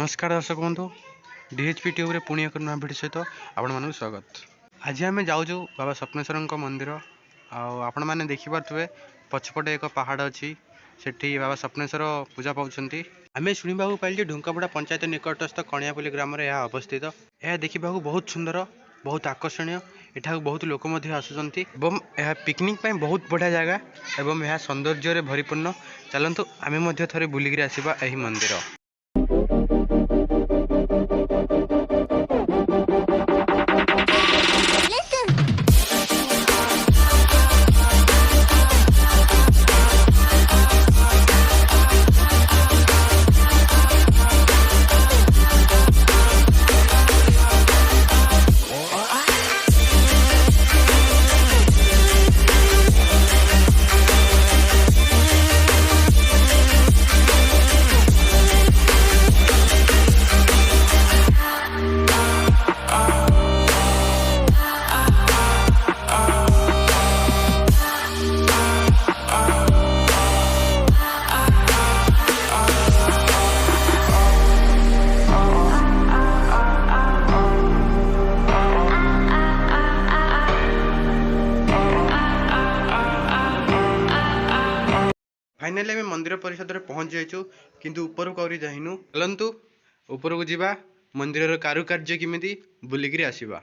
नमस्कार दर्शक बंधु डीएचपी ट्यूब रे पुणी एक नया भिडियो सहित आपण मानक स्वागत। आज आम जाऊँ बाबा सपनेश्वर मंदिर आपण मैंने देखिपे पछपटे एक पहाड़ अच्छी सेठी बाबा सपनेश्वर पूजा पाँच आम शुणा पाइल ढुंकापड़ा पंचायत निकटस्थ कनियापली ग्राम में यह अवस्थित। यह देखा बहुत सुंदर बहुत आकर्षणीय एठा बहुत लोक आसुँच यह पिकनिक बहुत बढ़िया जगह एवं यह सौंदर्य भरीपूर्ण। चलतु आम थे बुलिक आसवा यही मंदिर। फाइनाली आम मंदिर परिषद में पहुंच जाइचु किंतु ऊपर को जाइनु। चलतु ऊपर को जीवा मंदिर कारुकार्य किमिति बुलिक आसवा।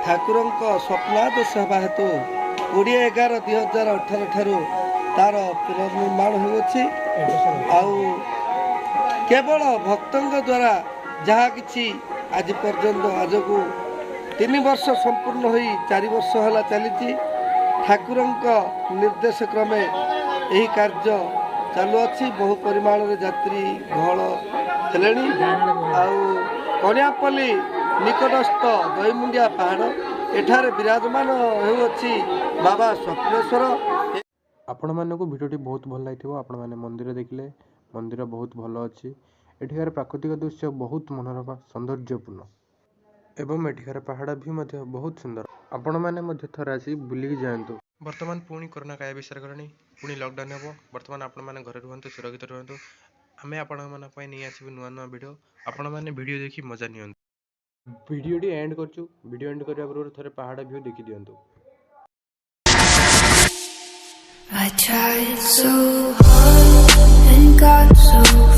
ठाकुर स्वप्नादेश हेबा हेतु 20/11/2018 ठारू तार पुनर्निर्माण होउछि। केवल भक्तों द्वारा जहाँ किछि आज पर्यंत आज को 3 वर्ष संपूर्ण होई 4 वर्ष होला चली ठाकुर निर्देश क्रमे यही कार्य चालू अच्छी। बहु परिमाण रे यात्री गहल हेलेनी। कनियापली निकटस्थ दईमुंडिया पहाड़ एठारे विराजमान होउछि बाबा सपनेश्वर। आपण मानक भिडियोटी बहुत भल लगी। आपण मैंने मंदिर देखिले मंदिर बहुत भल अच्छी। एठिकार प्राकृतिक दृश्य बहुत मनोरम सौंदर्यपूर्ण एवं एठिकार पहाड़ भी बहुत सुंदर। आपण मैंने थोड़े आसी बुलिक जातु। बर्तमान पुणी कोरोना काय विषय करनी पुणी लॉकडाउन हे। बर्तमान आपण मैंने घर रुहतु सुरक्षित रुहतु। आम आपण नहीं आसबू नुआ नुआ वीडियो आपण मैंने वीडियो देखी मजा नियंतु। वीडियोटी एंड करछु। वीडियो एंड करने पूर्व थोड़े पहाड़ व्यू देखी दियंतु। I tried so hard and got so